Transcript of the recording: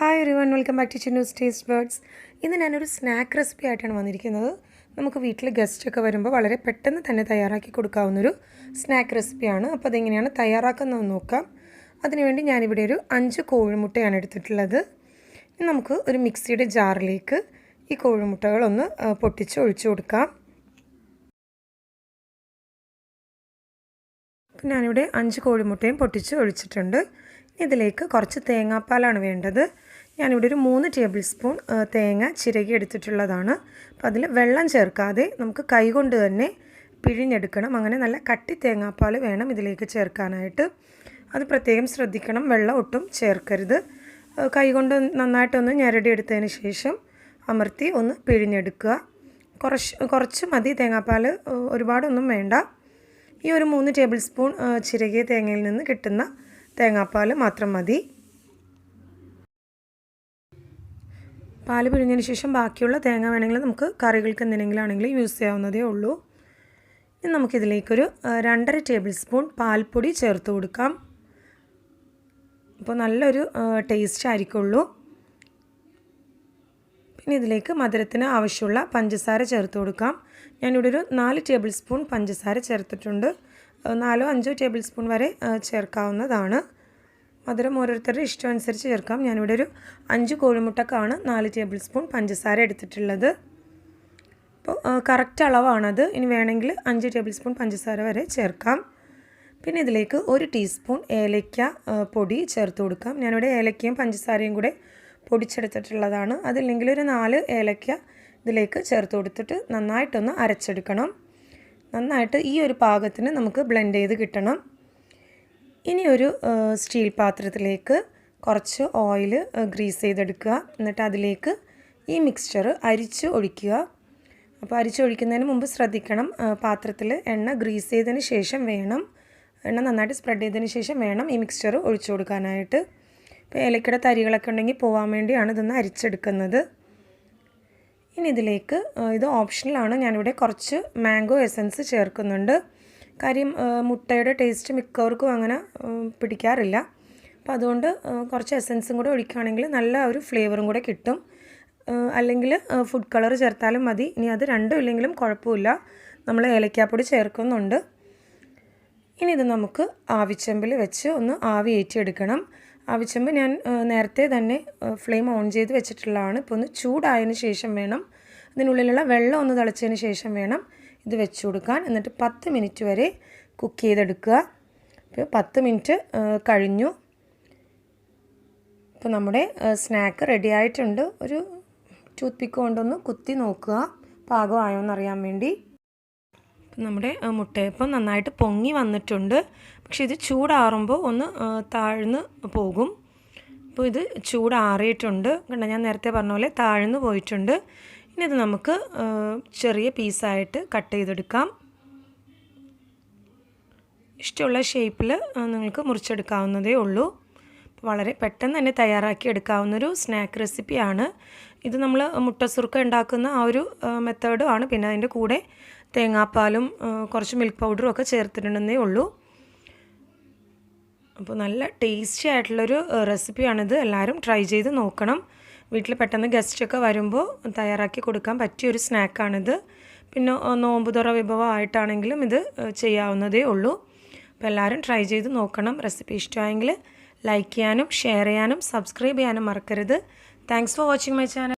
Hi everyone, welcome back to Chinnus Taste Buds. ഇന്ന് ഞാനൊരു snack recipe ആയിട്ടാണ് വന്നിരിക്കുന്നത്. നമുക്ക് വീട്ടിൽ ഗസ്റ്റ് ഒക്കെ വരുമ്പോൾ വളരെ പെട്ടെന്ന് തന്നെ തയ്യാറാക്കി കൊടുക്കാവുന്നൊരു സ്നാക്ക് റെസിപ്പിയാണ്. അപ്പോൾ അതെങ്ങനെയാണ് തയ്യാറാക്കുന്നത് നോക്കാം. അതിനുവേണ്ടി ഞാനിവിടെ ഒരു 5 കോഴിമുട്ടയാണ് എടുത്തിട്ടുള്ളത്. ഇനി നമുക്ക് ഒരു മിക്സിയുടെ ജാറിലേക്ക് ഈ കോഴിമുട്ടകളൊന്ന് പൊട്ടിച്ച് ഒഴിച്ചു കൊടുക്കാം. ഞാനിവിടെ 5 കോഴിമുട്ടയും പൊട്ടിച്ച് ഒഴിച്ചിട്ടുണ്ട്. ഇതിലേക്ക് കുറച്ച് തേങ്ങാപ്പാലാണ് വേണ്ടത്. ഞാനിവിടെ ഒരു 3 ടേബിൾ സ്പൂൺ തേങ്ങ ചിരകി എടുത്തിട്ടുള്ളതാണ്. അപ്പോൾ അതിൽ വെള്ളം ചേർക്കാതെ നമുക്ക് കൈകൊണ്ട് തന്നെ പിഴിഞ്ഞെടുക്കണം. അങ്ങനെ നല്ല കട്ടി തേങ്ങാപ്പാൽ വേണം ഇതിലേക്ക് ചേർക്കാനായിട്ട്. അത് പ്രത്യേകം ശ്രദ്ധിക്കണം, വെള്ളം ഒട്ടും ചേർക്കരുത്. കൈകൊണ്ട് നന്നായിട്ടൊന്ന് ഞെരടിയെടുത്തതിന് ശേഷം അമർത്തി ഒന്ന് പിഴിഞ്ഞെടുക്കുക. കുറച്ച് മതി തേങ്ങാപ്പാൽ, ഒരുപാടൊന്നും വേണ്ട. ഈ ഒരു 3 ടേബിൾ സ്പൂൺ ചിരകിയ തേങ്ങയിൽ നിന്ന് കിട്ടുന്ന തേങ്ങാപ്പാൽ മാത്രം മതി. പാൽ പിഴിഞ്ഞതിന് ശേഷം ബാക്കിയുള്ള തേങ്ങ വേണമെങ്കിൽ നമുക്ക് കറികൾക്ക് എന്തിനെങ്കിലും ആണെങ്കിലും യൂസ് ചെയ്യാവുന്നതേ ഉള്ളൂ. ഇനി നമുക്കിതിലേക്കൊരു 2.5 ടേബിൾ സ്പൂൺ പാൽപ്പൊടി ചേർത്ത് കൊടുക്കാം. അപ്പോൾ നല്ലൊരു ടേസ്റ്റ് ആയിരിക്കുള്ളൂ. പിന്നെ ഇതിലേക്ക് മധുരത്തിന് ആവശ്യമുള്ള പഞ്ചസാര ചേർത്ത് കൊടുക്കാം. ഞാനിവിടെ ഒരു 4 ടേബിൾ സ്പൂൺ പഞ്ചസാര ചേർത്തിട്ടുണ്ട്. 4-5 ടേബിൾ സ്പൂൺ വരെ ചേർക്കാവുന്നതാണ്. മധുരം ഓരോരുത്തരുടെ ഇഷ്ടം അനുസരിച്ച് ചേർക്കാം. ഞാനിവിടെ ഒരു 5 കോഴിമുട്ടക്കാണ് 4 ടേബിൾ സ്പൂൺ പഞ്ചസാര എടുത്തിട്ടുള്ളത്. അപ്പോൾ കറക്റ്റ് അളവാണത്. ഇനി വേണമെങ്കിൽ 5 ടേബിൾ സ്പൂൺ പഞ്ചസാര വരെ ചേർക്കാം. പിന്നെ ഇതിലേക്ക് 1 ടീസ്പൂൺ ഏലക്ക പൊടി ചേർത്ത് കൊടുക്കാം. ഞാനിവിടെ ഏലക്കയും പഞ്ചസാരയും കൂടെ പൊടിച്ചെടുത്തിട്ടുള്ളതാണ്. അതില്ലെങ്കിൽ ഒരു 4 ഏലക്ക ഇതിലേക്ക് ചേർത്ത് കൊടുത്തിട്ട് നന്നായിട്ടൊന്ന് അരച്ചെടുക്കണം. നന്നായിട്ട് ഈ ഒരു പാകത്തിന് നമുക്ക് ബ്ലെൻഡ് ചെയ്ത് കിട്ടണം. ഇനി ഒരു സ്റ്റീൽ പാത്രത്തിലേക്ക് കുറച്ച് ഓയിൽ ഗ്രീസ് ചെയ്തെടുക്കുക. എന്നിട്ട് അതിലേക്ക് ഈ മിക്സ്ചർ അരിച്ച് ഒഴിക്കുക. അപ്പോൾ അരിച്ചൊഴിക്കുന്നതിന് മുമ്പ് ശ്രദ്ധിക്കണം, പാത്രത്തിൽ എണ്ണ ഗ്രീസ് ചെയ്തതിന് ശേഷം വേണം, എണ്ണ നന്നായിട്ട് സ്പ്രെഡ് ചെയ്തതിന് ശേഷം വേണം ഈ മിക്സ്ചർ ഒഴിച്ചു കൊടുക്കാനായിട്ട്. ഇപ്പോൾ ഏലക്കയുടെ തരികളൊക്കെ ഉണ്ടെങ്കിൽ പോകാൻ വേണ്ടിയാണ് ഇതൊന്ന് അരിച്ചെടുക്കുന്നത്. ഇനി ഇതിലേക്ക്, ഇത് ഓപ്ഷണലാണ്, ഞാനിവിടെ കുറച്ച് മാംഗോ എസൻസ് ചേർക്കുന്നുണ്ട്. കാര്യം മുട്ടയുടെ ടേസ്റ്റ് മിക്കവർക്കും അങ്ങനെ പിടിക്കാറില്ല. അപ്പോൾ അതുകൊണ്ട് കുറച്ച് എസൻസും കൂടെ ഒഴിക്കുകയാണെങ്കിൽ നല്ല ഒരു ഫ്ലേവറും കൂടെ കിട്ടും. അല്ലെങ്കിൽ ഫുഡ് കളർ ചേർത്താലും മതി. ഇനി അത് രണ്ടും ഇല്ലെങ്കിലും കുഴപ്പമില്ല, നമ്മൾ ഏലക്കാപ്പൊടി ചേർക്കുന്നുണ്ട്. ഇനി ഇത് നമുക്ക് ആവിച്ചെമ്പിൽ വെച്ച് ഒന്ന് ആവി ഏറ്റിയെടുക്കണം. ആവിച്ചെമ്പ് ഞാൻ നേരത്തെ തന്നെ ഫ്ലെയിം ഓൺ ചെയ്ത് വെച്ചിട്ടുള്ളതാണ്. ഇപ്പോൾ ഒന്ന് ചൂടായതിന് ശേഷം വേണം, അതിനുള്ളിലുള്ള വെള്ളം ഒന്ന് തിളച്ചതിന് ശേഷം വേണം ഇത് വെച്ച് കൊടുക്കാൻ. എന്നിട്ട് 10 മിനിറ്റ് വരെ കുക്ക് ചെയ്തെടുക്കുക. ഇപ്പോൾ 10 മിനിറ്റ് കഴിഞ്ഞു. ഇപ്പോൾ നമ്മുടെ സ്നാക്ക് റെഡി ആയിട്ടുണ്ട്. ഒരു ടൂത്ത് പിക്ക് കൊണ്ടൊന്ന് കുത്തി നോക്കുക പാകമായോ എന്നറിയാൻ വേണ്ടി. നമ്മുടെ മുട്ടയപ്പം നന്നായിട്ട് പൊങ്ങി വന്നിട്ടുണ്ട്. പക്ഷേ ഇത് ചൂടാറുമ്പോൾ ഒന്ന് താഴ്ന്ന് പോകും. അപ്പോൾ ഇത് ചൂടാറിയിട്ടുണ്ട്. കണ്ടോ, ഞാൻ നേരത്തെ പറഞ്ഞ പോലെ താഴ്ന്ന് പോയിട്ടുണ്ട്. ഇനി ഇത് നമുക്ക് ചെറിയ പീസായിട്ട് കട്ട് ചെയ്തെടുക്കാം. ഇഷ്ടമുള്ള ഷേപ്പിൽ നിങ്ങൾക്ക് മുറിച്ചെടുക്കാവുന്നതേ ഉള്ളൂ. വളരെ പെട്ടെന്ന് തന്നെ തയ്യാറാക്കി എടുക്കാവുന്നൊരു സ്നാക്ക് റെസിപ്പിയാണ് ഇത്. നമ്മൾ മുട്ട സുർക്ക ഉണ്ടാക്കുന്ന ആ ഒരു മെത്തേഡും ആണ്. പിന്നെ അതിൻ്റെ കൂടെ തേങ്ങാപ്പാലും കുറച്ച് മിൽക്ക് പൗഡറും ഒക്കെ ചേർത്തിട്ടുണ്ടെന്നേ ഉള്ളൂ. അപ്പോൾ നല്ല ടേസ്റ്റി ആയിട്ടുള്ളൊരു റെസിപ്പിയാണിത്. എല്ലാവരും ട്രൈ ചെയ്ത് നോക്കണം. വീട്ടിൽ പെട്ടെന്ന് ഗസ്റ്റൊക്കെ വരുമ്പോൾ തയ്യാറാക്കി കൊടുക്കാൻ പറ്റിയൊരു സ്നാക്കാണിത്. പിന്നെ നോമ്പ് തുറ വിഭവമായിട്ടാണെങ്കിലും ഇത് ചെയ്യാവുന്നതേ ഉള്ളൂ. അപ്പോൾ എല്ലാവരും ട്രൈ ചെയ്ത് നോക്കണം. റെസിപ്പി ഇഷ്ടമായെങ്കിൽ ലൈക്ക് ചെയ്യാനും ഷെയർ ചെയ്യാനും സബ്സ്ക്രൈബ് ചെയ്യാനും മറക്കരുത്. Thanks for watching my channel.